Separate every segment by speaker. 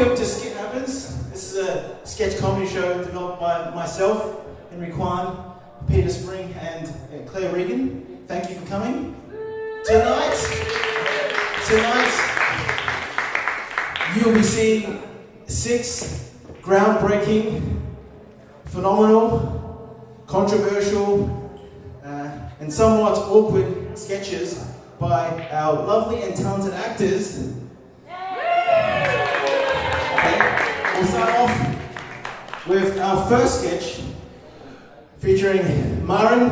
Speaker 1: Welcome to Skit Happens. This is a sketch comedy show developed by myself, Henry Kwan, Peter Spring, and Claire Regan. Thank you for coming. Tonight, you'll be seeing 6 groundbreaking, phenomenal, controversial, and somewhat awkward sketches by our lovely and talented actors. We'll start off with our first sketch featuring Maren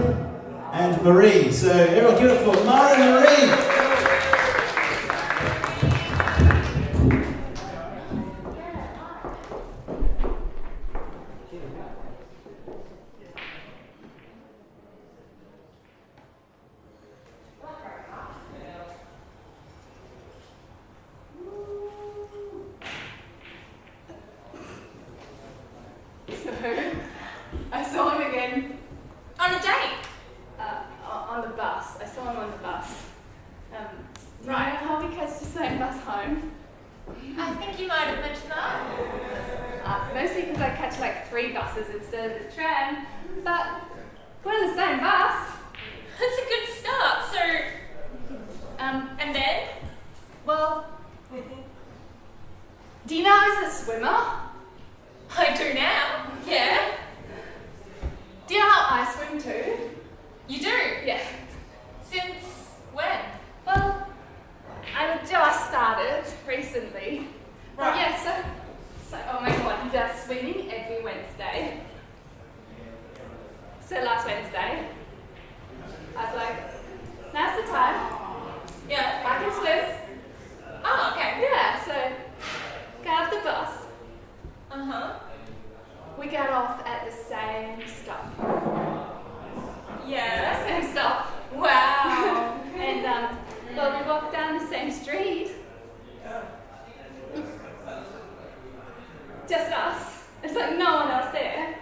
Speaker 1: and Marie. So everyone give it for Maren and Marie.
Speaker 2: I saw him again.
Speaker 3: On a date?
Speaker 2: On the bus. I saw him on the bus.
Speaker 3: Right.
Speaker 2: You know how we catch the same bus home?
Speaker 3: I think you might have mentioned that.
Speaker 2: Mostly because I catch like 3 buses instead of the tram. But we're in the same bus.
Speaker 3: That's a good start. So, and then?
Speaker 2: Well, do you know I was a swimmer?
Speaker 3: I do now. Yeah.
Speaker 2: Do you know how I swim too?
Speaker 3: You do?
Speaker 2: Yeah.
Speaker 3: Since when?
Speaker 2: Well, I just started recently.
Speaker 3: Right.
Speaker 2: Yeah, so oh my god, he does swimming every Wednesday. So last Wednesday, I was like, now's the time.
Speaker 3: Yeah.
Speaker 2: I can swim.
Speaker 3: Oh, okay.
Speaker 2: Yeah, so got off the bus.
Speaker 3: Uh-huh.
Speaker 2: We got off at the same stop.
Speaker 3: Yeah.
Speaker 2: Same stop.
Speaker 3: Wow.
Speaker 2: And well, we walked down the same street. Just us. It's like no one else there.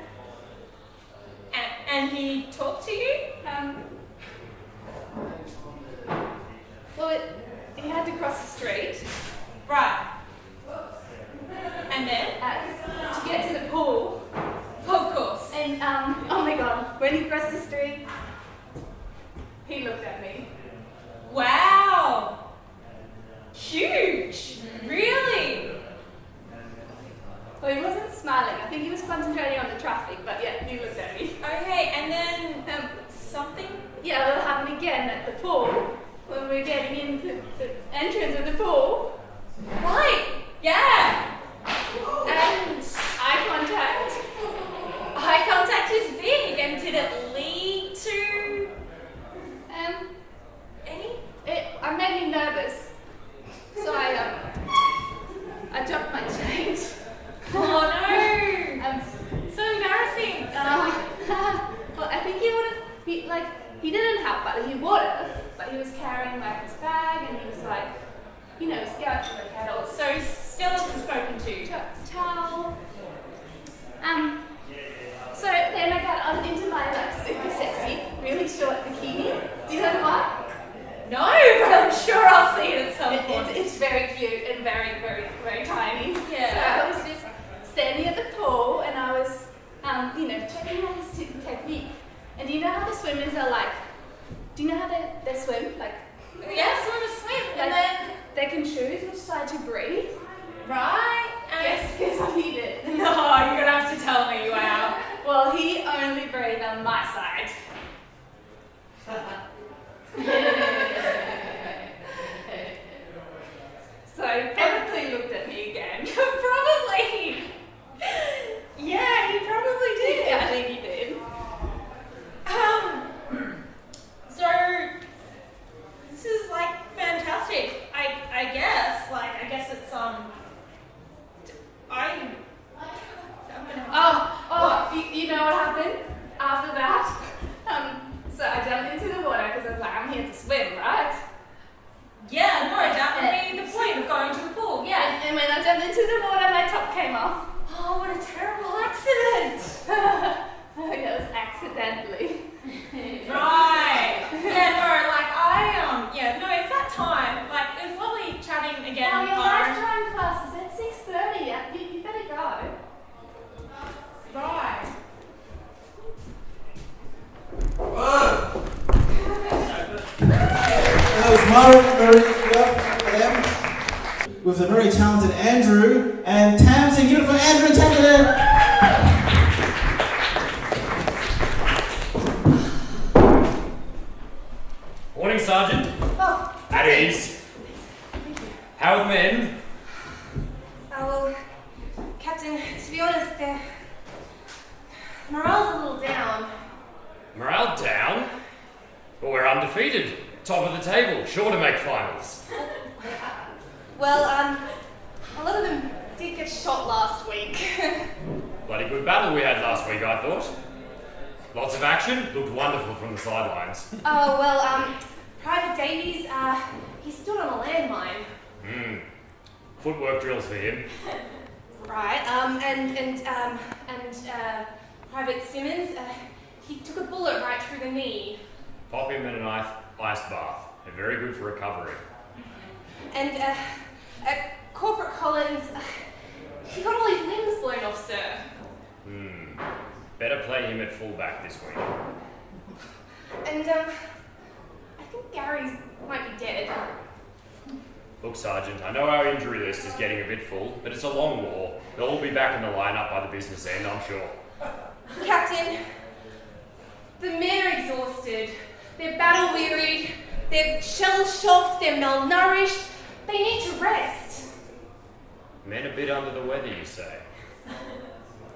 Speaker 3: And he talked to you?
Speaker 2: Well, he had to cross the street.
Speaker 3: Right. And then?
Speaker 2: To get to the pool.
Speaker 3: Of course.
Speaker 2: And oh my god, when he crossed the street, he looked at me.
Speaker 3: Wow. Huge. Really?
Speaker 2: Well, he wasn't smiling. I think he was concentrating on the traffic, but yeah, he looked at me.
Speaker 3: Okay, and then something?
Speaker 2: Yeah, that'll happen again at the pool when we're getting into the entrance of the pool.
Speaker 3: Right. Yeah. And
Speaker 2: Eye contact.
Speaker 3: eye contact is big, and did it lead to any?
Speaker 2: I made me nervous, so I dropped my change.
Speaker 3: Oh no! So embarrassing.
Speaker 2: Well, I think he would have. He didn't help, but he would have. But he was carrying like his bag, and he was like, scared to the kettle.
Speaker 3: So still hasn't spoken to.
Speaker 2: Towel. So then I got into my super sexy, really short bikini. Do you know what?
Speaker 3: No, but I'm sure I'll see it at some point.
Speaker 2: It's very cute and very, very, very tiny.
Speaker 3: Yeah.
Speaker 2: So I was just standing at the pool and I was, checking out his technique. And do you know how the swimmers are like? Do you know how they swim? Like,
Speaker 3: yeah, swim, and
Speaker 2: like,
Speaker 3: then
Speaker 2: they can choose which side to breathe.
Speaker 3: right.
Speaker 2: Yes, he did.
Speaker 3: No, you're gonna have to tell me. Wow.
Speaker 2: Well, he only breathed on my side. So he probably looked at me again.
Speaker 3: Probably. Yeah, he probably did.
Speaker 2: Yeah, I think he did.
Speaker 3: So this is like fantastic. I guess. Like, I guess it's I'm gonna have
Speaker 2: You know what happened after that? So I jumped into the water because I was like, I'm here to swim, right?
Speaker 3: Yeah, no, that would be the point of going to the pool. Yeah.
Speaker 2: And when I jumped into the water, my top came off.
Speaker 3: Oh, what a terrible accident.
Speaker 2: It was accidentally.
Speaker 3: Right. Yeah, no, like yeah, no, it's that time. Like, it's lovely chatting again.
Speaker 2: Oh, your
Speaker 3: Lauren.
Speaker 2: lifetime class is at 6:30 at
Speaker 1: That was Myron, Marie, them, with the very talented Andrew and Tamsin. Give it for Andrew and Tamsin.
Speaker 4: Morning, Sergeant.
Speaker 2: Oh,
Speaker 4: At ease. How are the men?
Speaker 3: Well, Captain, to be honest, morale's a little down.
Speaker 4: Morale down? But we're undefeated. Top of the table, sure to make finals.
Speaker 3: Well, a lot of them did get shot last week.
Speaker 4: Bloody good battle we had last week, I thought. Lots of action, looked wonderful from the sidelines.
Speaker 3: Oh, well, Private Davies, he stood on a landmine.
Speaker 4: Footwork drills for him.
Speaker 3: Right, and Private Simmons, he took a bullet right through the knee.
Speaker 4: Pop him in an ice bath. They're very good for recovery.
Speaker 3: And, Corporal Collins, he got all his limbs blown off, sir.
Speaker 4: Better play him at fullback this week.
Speaker 3: And, I think Gary might be dead.
Speaker 4: Look, Sergeant, I know our injury list is getting a bit full, but it's a long war. They'll all be back in the lineup by the business end, I'm sure.
Speaker 3: Captain, the men are exhausted. They're battle-wearied. They're shell-shocked. They're malnourished. They need to rest.
Speaker 4: Men a bit under the weather, you say?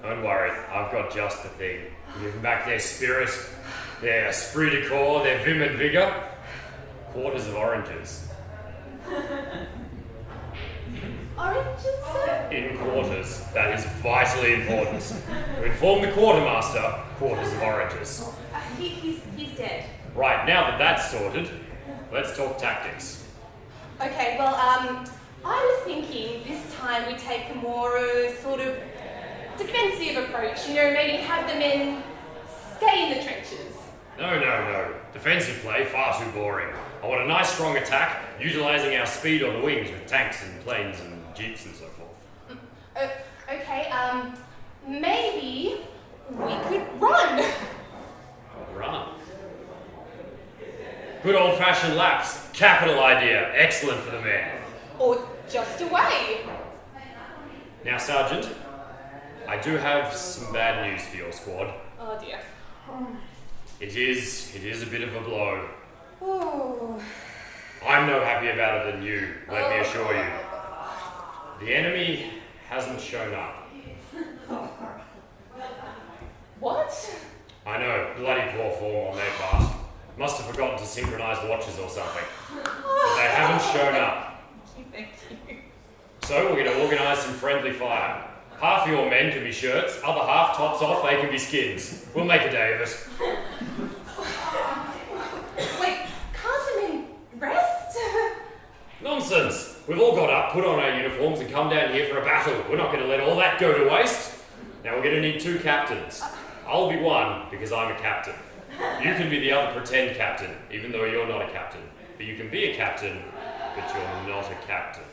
Speaker 4: Don't worry, I've got just the thing. Give them back their spirit, their esprit de corps, their vim and vigour. Quarters of oranges.
Speaker 3: Oranges, sir?
Speaker 4: In quarters. That is vitally important. To inform the quartermaster, quarters of oranges.
Speaker 3: He's dead.
Speaker 4: Right, now that that's sorted, let's talk tactics.
Speaker 3: Okay, well, I was thinking this time we take a more sort of defensive approach. You know, maybe have the men stay in the trenches.
Speaker 4: No. Defensive play, far too boring. I want a nice strong attack, utilising our speed on the wings with tanks and planes and jeeps and so forth.
Speaker 3: Okay, maybe we could run.
Speaker 4: Run. Good old-fashioned laps. Capital idea. Excellent for the men.
Speaker 3: Or just away.
Speaker 4: Now, Sergeant, I do have some bad news for your squad.
Speaker 3: Oh dear.
Speaker 4: It is a bit of a blow.
Speaker 3: Oh.
Speaker 4: I'm no happier about it than you, let me assure you. The enemy hasn't shown up.
Speaker 3: What?
Speaker 4: I know, bloody poor form on their part. Must have forgotten to synchronise watches or something. But they haven't shown up.
Speaker 3: Thank you.
Speaker 4: So we're going to organise some friendly fire. Half your men can be shirts, other half tops off, they can be skins. We'll make a day of it.
Speaker 3: Wait, can't the men rest?
Speaker 4: Nonsense! We've all got up, put on our uniforms and come down here for a battle. We're not going to let all that go to waste. Now we're going to need 2 captains. I'll be one because I'm a captain. You can be the other pretend captain, even though you're not a captain. But you can be a captain, but you're not a captain.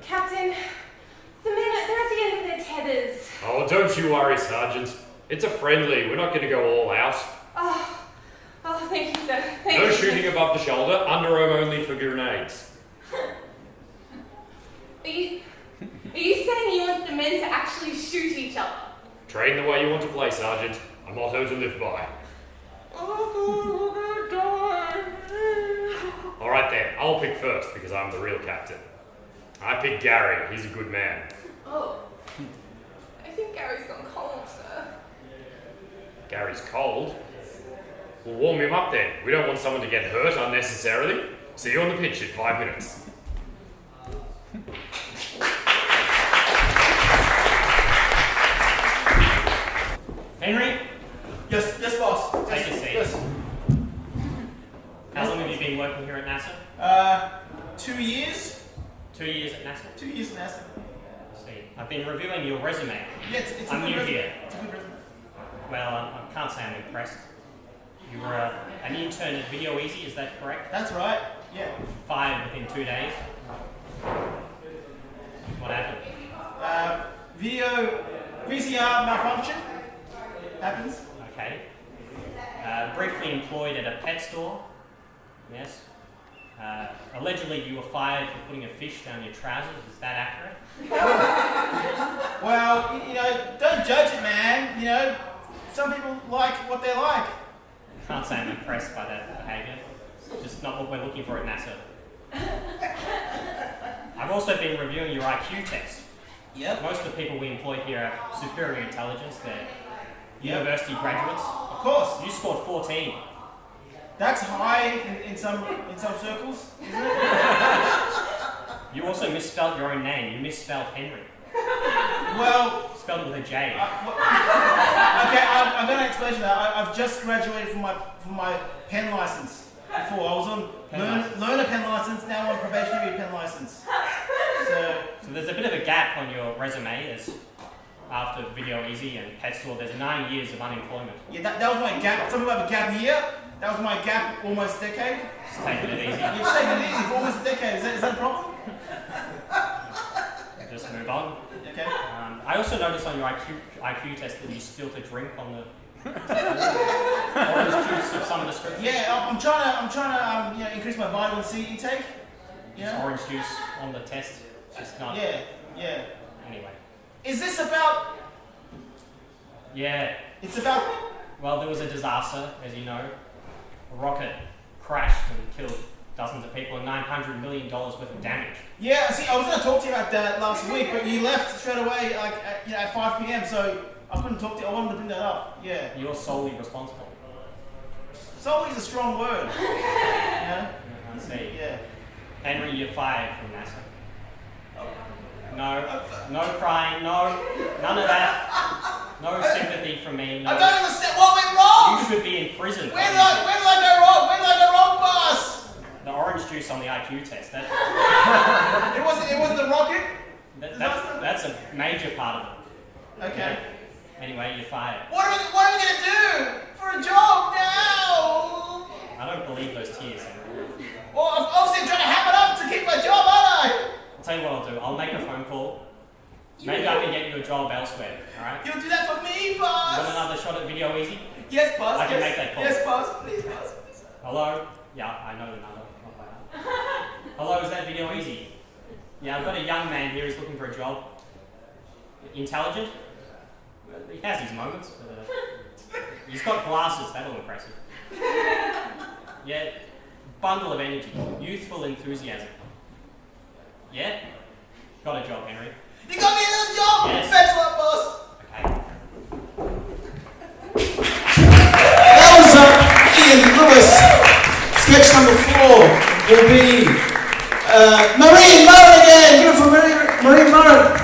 Speaker 3: Captain, the men, they're at the end of their tethers.
Speaker 4: Oh, don't you worry, Sergeant. It's a friendly. We're not going to go all out.
Speaker 3: Oh, thank you, sir. Thank
Speaker 4: No
Speaker 3: you.
Speaker 4: shooting above the shoulder, underarm only for grenades.
Speaker 3: Are you saying you want the men to actually shoot each other?
Speaker 4: Train the way you want to play, Sergeant. A motto to live by. Alright then, I'll pick first because I'm the real captain. I picked Gary, he's a good man.
Speaker 3: Oh. I think Gary's gone cold, sir.
Speaker 4: Gary's cold? We'll warm him up then. We don't want someone to get hurt unnecessarily. See you on the pitch in 5 minutes.
Speaker 5: Henry,
Speaker 1: Yes, boss.
Speaker 5: take your seat.
Speaker 1: Yes.
Speaker 5: How long have you been working here at NASA?
Speaker 1: 2 years.
Speaker 5: 2 years at NASA?
Speaker 1: 2 years in NASA.
Speaker 5: See, I've been reviewing your resume.
Speaker 1: Yeah, it's
Speaker 5: I'm
Speaker 1: a good
Speaker 5: new
Speaker 1: resume.
Speaker 5: here.
Speaker 1: It's a good resume.
Speaker 5: Well, I can't say I'm impressed. You were an intern at Video Easy, is that correct?
Speaker 1: That's right. Yeah.
Speaker 5: Fired within 2 days. What happened?
Speaker 1: Video VCR malfunction happens.
Speaker 5: Okay. Briefly employed at a pet store. Yes. Allegedly, you were fired for putting a fish down your trousers. Is that accurate?
Speaker 1: Well, don't judge it, man. Some people like what they like.
Speaker 5: Can't say I'm impressed by that behaviour. It's just not what we're looking for at NASA. I've also been reviewing your IQ test.
Speaker 1: Yep.
Speaker 5: Most of the people we employ here have superior intelligence. They're university graduates.
Speaker 1: Of course.
Speaker 5: You scored 14.
Speaker 1: That's high in some circles, isn't it?
Speaker 5: You also misspelled your own name. You misspelled Henry.
Speaker 1: Well,
Speaker 5: Spelled it with a J.
Speaker 1: okay, I'm going to explain to that. I've just graduated from my pen license. Before I was on learner pen license, now I'm on probationary pen license. So
Speaker 5: there's a bit of a gap on your resume as after Video Easy and Pet Store. There's 9 years of unemployment.
Speaker 1: yeah, that was my gap. Some people have a gap year. That was my gap almost a decade.
Speaker 5: Just taking it easy.
Speaker 1: You're just taking it easy for almost a decade. Is that a problem?
Speaker 5: Just move on.
Speaker 1: Okay.
Speaker 5: I also noticed on your IQ test that you spilled a drink on the orange juice of some description.
Speaker 1: Yeah, I'm trying to increase my vitamin C intake.
Speaker 5: Just orange juice on the test. It's just not.
Speaker 1: Yeah.
Speaker 5: Anyway.
Speaker 1: Is this about?
Speaker 5: Yeah.
Speaker 1: It's about.
Speaker 5: Well, there was a disaster, as you know. A rocket crashed and killed dozens of people and $900 million worth of damage.
Speaker 1: Yeah, see, I was going to talk to you about that last week, but you left straight away, at 5 p.m. So I couldn't talk to you. I wanted to bring that up. Yeah.
Speaker 5: You're solely responsible.
Speaker 1: Solely is a strong word.
Speaker 5: I see.
Speaker 1: Yeah.
Speaker 5: Henry, you're fired from NASA. No crying, none of that. No sympathy from me. No.
Speaker 1: I don't understand what went wrong.
Speaker 5: You should be in prison.
Speaker 1: Where did I go wrong? Where did I go wrong, boss?
Speaker 5: The orange juice on the IQ test. That,
Speaker 1: It wasn't the rocket.
Speaker 5: that's a major part of it.
Speaker 1: Okay.
Speaker 5: Anyway, you're fired.
Speaker 1: What are we gonna do for a job now?
Speaker 5: I don't believe those tears, Henry.
Speaker 1: Well, obviously I'm trying to ham it up to keep my job, aren't I?
Speaker 5: I'll tell you what I'll do. I'll make a phone call. Maybe I can get you a job elsewhere. All right?
Speaker 1: You'll do that for me, boss.
Speaker 5: Want another shot at Video Easy?
Speaker 1: Yes, boss.
Speaker 5: I can make that call.
Speaker 1: Yes, boss. Please, boss.
Speaker 5: Hello? Yeah, I know the number. Not by heart. Hello, is that Video Easy? Yeah, I've got a young man here who's looking for a job. Intelligent? Well, he has his moments, but he's got glasses. That'll impress you. Yeah, bundle of energy, youthful enthusiasm. Yeah? Got a job, Henry.
Speaker 1: You got me another job?
Speaker 5: Yes.
Speaker 1: Thanks a lot, boss.
Speaker 5: Okay.
Speaker 1: That was Ian Lewis. Sketch number 4 will be Marine Murray again. Beautiful Marine Murray.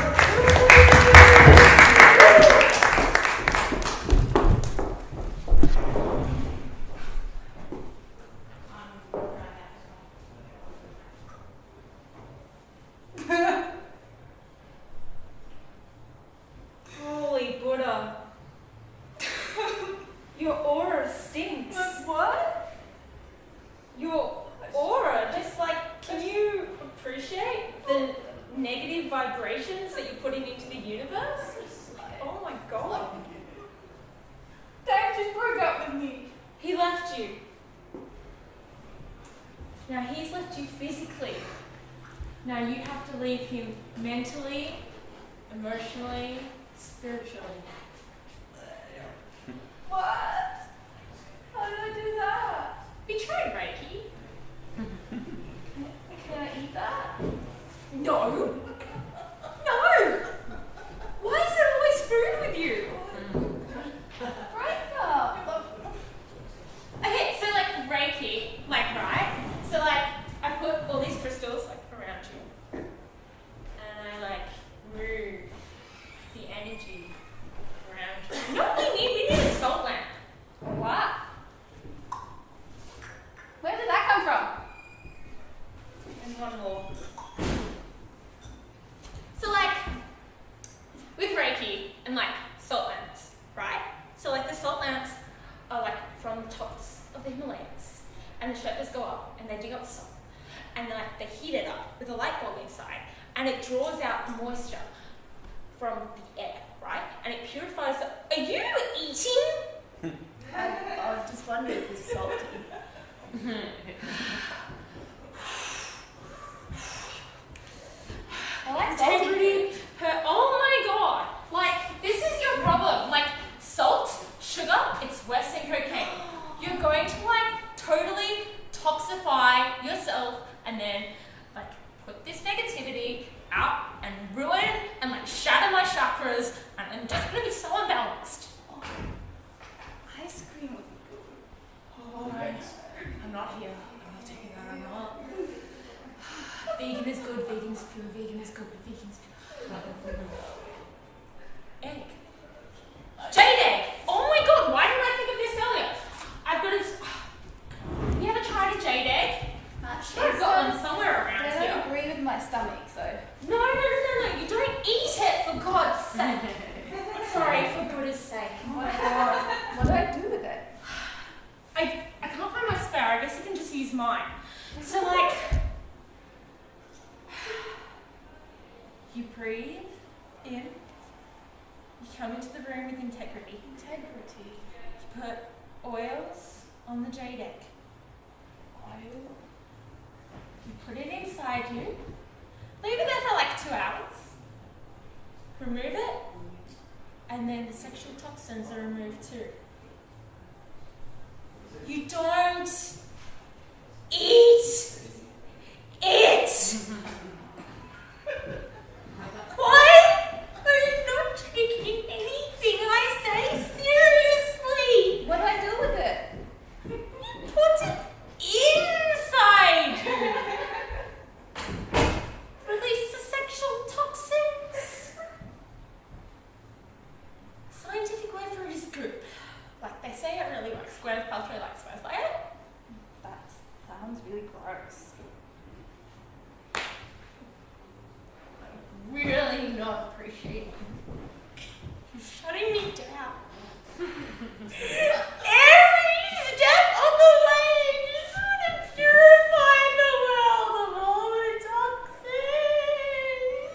Speaker 3: Holy Buddha. Your aura stinks.
Speaker 2: What?
Speaker 3: Your aura, just like, can you appreciate the negative vibrations that you're putting into the universe? Oh my god.
Speaker 2: Dad just broke up with me.
Speaker 3: He left you. Now he's left you physically. Now you have to leave him mentally, emotionally, spiritually.
Speaker 2: What? How did I do that?
Speaker 3: Have you tried Reiki?
Speaker 2: Can I eat that?
Speaker 3: No! No! Why is there always food with you?
Speaker 2: Break up.
Speaker 3: Okay, so like Reiki, like right? So like I put all these crystals like around you. And I like move the energy around you. You know what we need a salt lamp.
Speaker 2: What? Where did that come from?
Speaker 3: And one more. So like with Reiki and like salt lamps, right? So like the salt lamps are like from the tops of the Himalayas, and the Sherpas go up and they dig up the salt, and they heat it up with a light bulb inside, and it draws out the moisture from the air, right? And it purifies the. Are you eating?
Speaker 2: I was just wondering if it's salty. I like salty
Speaker 3: Integrity.
Speaker 2: food.
Speaker 3: Oh my god. Like, this is your problem. Like, salt, sugar, it's worse than cocaine. You're going to, like, totally toxify yourself and then, like, put this negativity out and ruin and, like, shatter my chakras, and I'm just gonna be so unbalanced.
Speaker 2: Oh, ice cream would be good.
Speaker 3: Oh, I'm not here. I'm not taking that. I'm not. Vegan is good. Vegan is pure. Vegan is good. Vegan is pure. Egg. Jade egg. Oh my god. Why didn't I think of this earlier? I've got a. You ever tried a jade egg? I've got one somewhere around
Speaker 2: They don't
Speaker 3: here.
Speaker 2: agree with my stomach, so.
Speaker 3: No. You don't eat it, for God's sake. Sorry, for Buddha's sake.
Speaker 2: Oh my god. What do I do with it?
Speaker 3: I can't find my spare. I guess I can just use mine. So, like, you breathe in, you come into the room with integrity.
Speaker 2: Integrity.
Speaker 3: You put oils on the jade egg.
Speaker 2: Oil.
Speaker 3: You put it inside you. Leave it there for like 2 hours. Remove it, and then the sexual toxins are removed too. You don't eat it! Why are you not taking anything I say seriously?
Speaker 2: What do I do with it?
Speaker 3: Put it inside! Release the sexual toxins. Scientific word for it is goop. Like they say it really works. Gwyneth Paltrow like swears by it.
Speaker 2: That sounds really gross.
Speaker 3: I'm really not appreciating. You're shutting me down. Every step of the way, you just want to purify the world of all the toxins.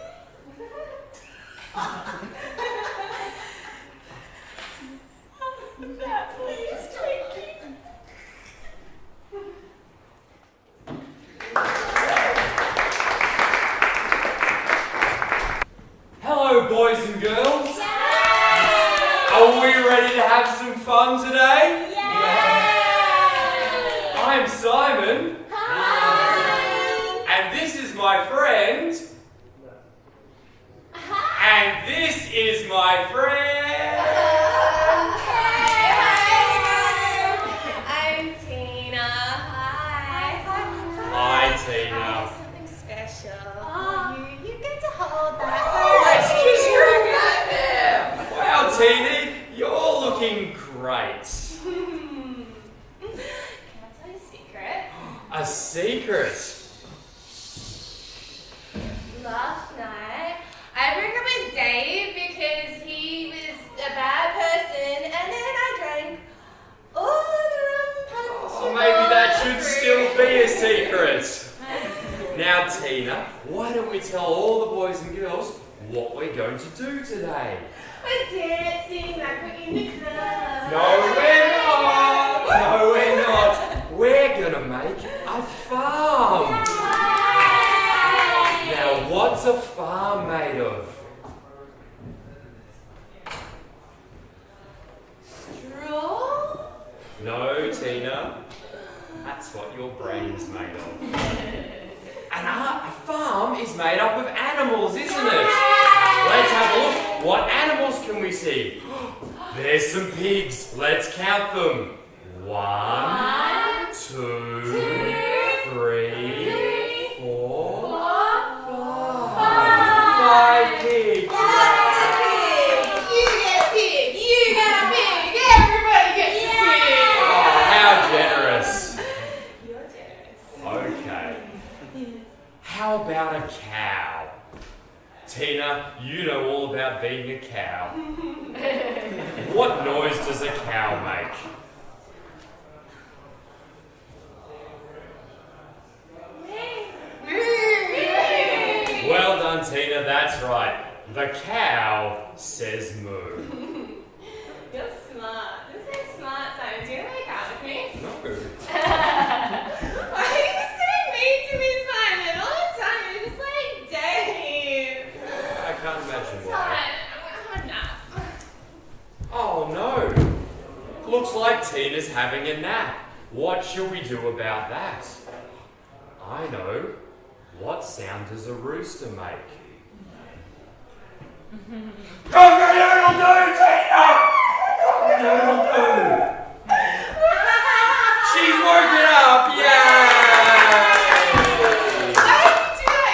Speaker 3: That, please, thank you.
Speaker 4: Hello, boys and girls. Are we ready to have some fun today? I'm Simon, and this is my friend, and this is my friend.
Speaker 3: I'm Tina. Hi.
Speaker 4: Hi, Tina.
Speaker 3: Something special for you. You get to hold that.
Speaker 4: Oh, let's just grab that there. Wow, Tina, you're looking great.
Speaker 3: Can I tell you a secret?
Speaker 4: A secret.
Speaker 3: Last night, I broke up with Dave because he was a bad person, and then I drank all the rum punch.
Speaker 4: Oh, maybe that should still be a secret. Now, Tina, why don't we tell all the boys and girls what we're going to do today?
Speaker 3: We're dancing like we're in the club.
Speaker 4: No, we're not. No, we're not. We're gonna make a farm. Now, what's a farm made of?
Speaker 3: Straw?
Speaker 4: No, Tina. That's what your brain's made of. A farm is made up of animals, isn't it? Let's have a look. What animals can we see? There's some pigs. Let's count them. 1, 2, 3, 4, 5 pigs.
Speaker 3: You get a pig! You get a pig! Everybody gets a pig!
Speaker 4: Oh, how generous.
Speaker 3: You're generous.
Speaker 4: Okay. How about a cow? Tina, you know all about being a cow. What noise does a cow make? Well done, Tina, that's right. The cow says moo.
Speaker 3: You're smart. You're so smart, Simon. Do you want to make out with me?
Speaker 4: No. Tina's having a nap. What shall we do about that? I know. What sound does a rooster make? Cock-a-doodle-doo, Tina! Cock-a-doodle-doo! She's woken up! Yay!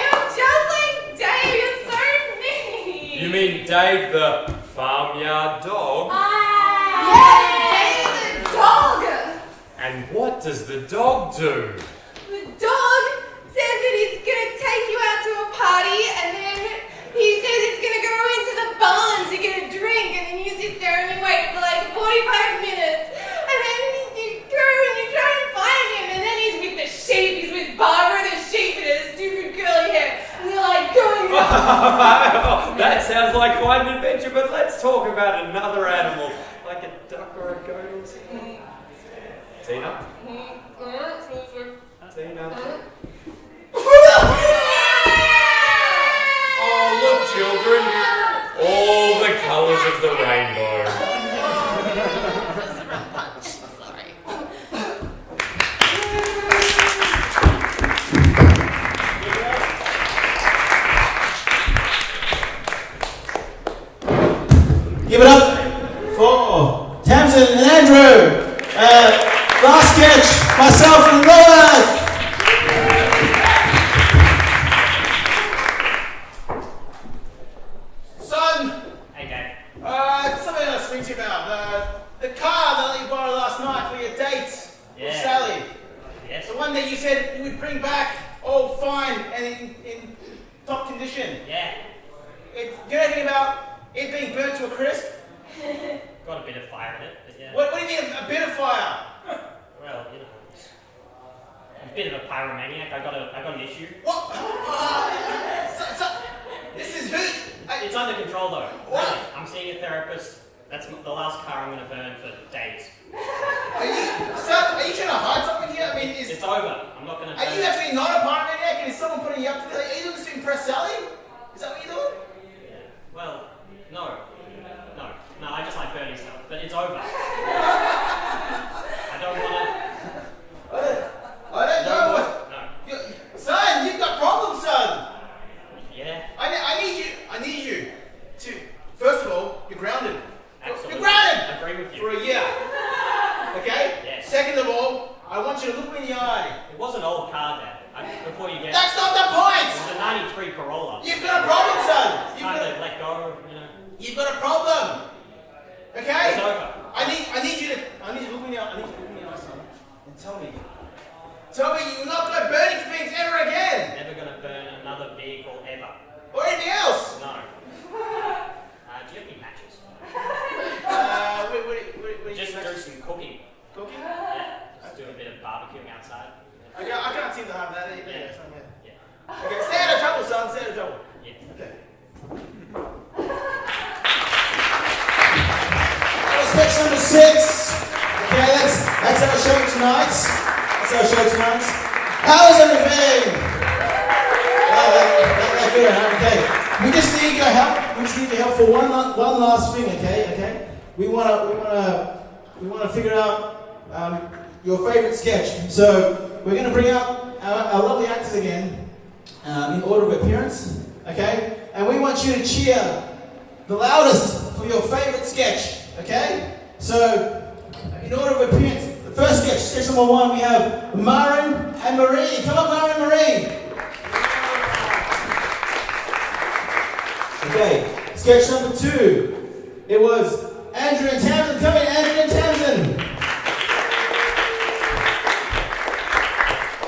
Speaker 3: You're just like Dave. You're so mean.
Speaker 4: You mean Dave the farmyard dog?
Speaker 3: Yes, Dave the dog.
Speaker 4: And what does the dog do?
Speaker 3: The dog says that he's gonna take you out to a party, and then he says he's gonna go into the barn to get a drink, and then you sit there and you wait for like 45 minutes, and then you go and you try and find him, and then he's with the sheep. He's with Barbara the sheep with her stupid curly hair, and they're like going.
Speaker 4: That sounds like quite an adventure, but let's talk about another animal, like a duck or a goat or something. Tina? Tina? Oh, look, children. All the colours of the rainbow.
Speaker 3: That's the wrong punch. Sorry.
Speaker 1: Give it up for Tamsin and Andrew. Last sketch, myself and Lola. Son,
Speaker 5: Hey, Dad.
Speaker 1: something I was speaking to you about. The car that you borrowed last night for your date with
Speaker 5: Yeah.
Speaker 1: Sally.
Speaker 5: Yes.
Speaker 1: The one that you said you would bring back all fine and in top condition.
Speaker 5: Yeah.
Speaker 1: Do you know anything about it being burnt to a crisp?
Speaker 5: Got a bit of fire in it, but yeah.
Speaker 1: What do you mean a bit of fire?
Speaker 5: Well, you know, I'm a bit of a pyromaniac. I got an issue.
Speaker 1: What? This is who?
Speaker 5: It's under control though.
Speaker 1: What?
Speaker 5: Really. I'm seeing a therapist. That's the last car I'm going to burn for days.
Speaker 1: Are you trying to hide something here? I mean,
Speaker 5: It's over. I'm not going to.
Speaker 1: are you actually not a pyromaniac and is someone putting you up to this? Are you doing this to impress Sally? Is that what you're doing?
Speaker 5: Yeah. Well, no. I just like burning stuff, but it's over. I don't want to.
Speaker 1: I don't know what.
Speaker 5: No.
Speaker 1: Son, you've got problems, son.
Speaker 5: Yeah.
Speaker 1: I need you to. First of all, you're grounded.
Speaker 5: Absolutely.
Speaker 1: You're grounded
Speaker 5: I agree with you.
Speaker 1: for a year. Okay.
Speaker 5: Yes.
Speaker 1: Second of all, I want you to look me in the eye.
Speaker 5: It was an old car, Dad. Before you get.
Speaker 1: That's not the point.
Speaker 5: It was a '93 Corolla.
Speaker 1: You've got a problem, son.
Speaker 5: Time to let go. You know.
Speaker 1: You've got a problem. Okay?
Speaker 5: It's over.
Speaker 1: I need you to look me in the eye. I need you to look me in the eye, son, and tell me you're not going to burning things ever again,
Speaker 5: Never going to burn another vehicle ever.
Speaker 1: or anything else.
Speaker 5: No. Do you have any matches?
Speaker 1: What
Speaker 5: Just do some cooking.
Speaker 1: cooking?
Speaker 5: Yeah. Just do a bit of barbecuing outside.
Speaker 1: I can't seem to have that either.
Speaker 5: Yeah.
Speaker 1: Son, yeah.
Speaker 5: Yeah.
Speaker 1: Okay, stay out of trouble, son. Stay out of trouble.
Speaker 5: Yeah.
Speaker 1: Okay. Sketch number 6. Okay, that's our show tonight. How was everything? That good, huh? Okay. We just need your help. We just need your help for one last thing. Okay. We wanna figure out your favorite sketch. So we're gonna bring out our lovely actors again in order of appearance. Okay, and we want you to cheer the loudest for your favorite sketch. Okay? So, in order of appearance, the first sketch number 1, we have Marin and Marie. Come on, Marin and Marie. Okay, sketch number 2, it was Andrew and Tamsin. Come in, Andrew and Tamsin.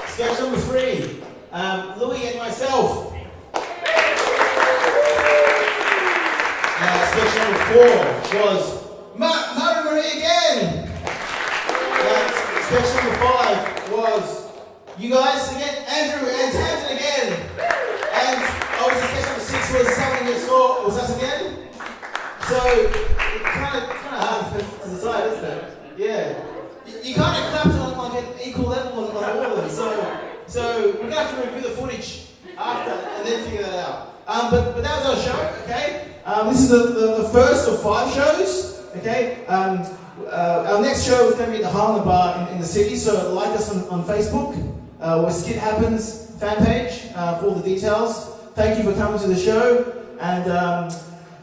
Speaker 1: Sketch number 3, Louis and myself. Sketch number 4 was Marin Marie again. Sketch number 5 was you guys again, Andrew and Tamsin again. And obviously sketch number 6 was something you saw was us again. So it's kind of hard to decide, isn't it? Yeah. You kind of clapped on like an equal level on all of them. So we're gonna have to review the footage after and then figure that out. But that was our show, okay? This is the first of 5 shows, okay? Our next show is going to be at the Harlem Bar in the city, so like us on Facebook, or Skit Happens fan page for all the details. Thank you for coming to the show, and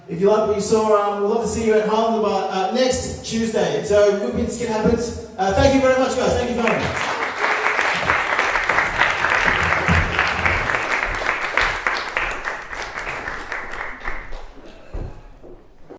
Speaker 1: if you like what you saw, we'd love to see you at Harlem Bar next Tuesday. So we've been Skit Happens. Thank you very much, guys. Thank you very much.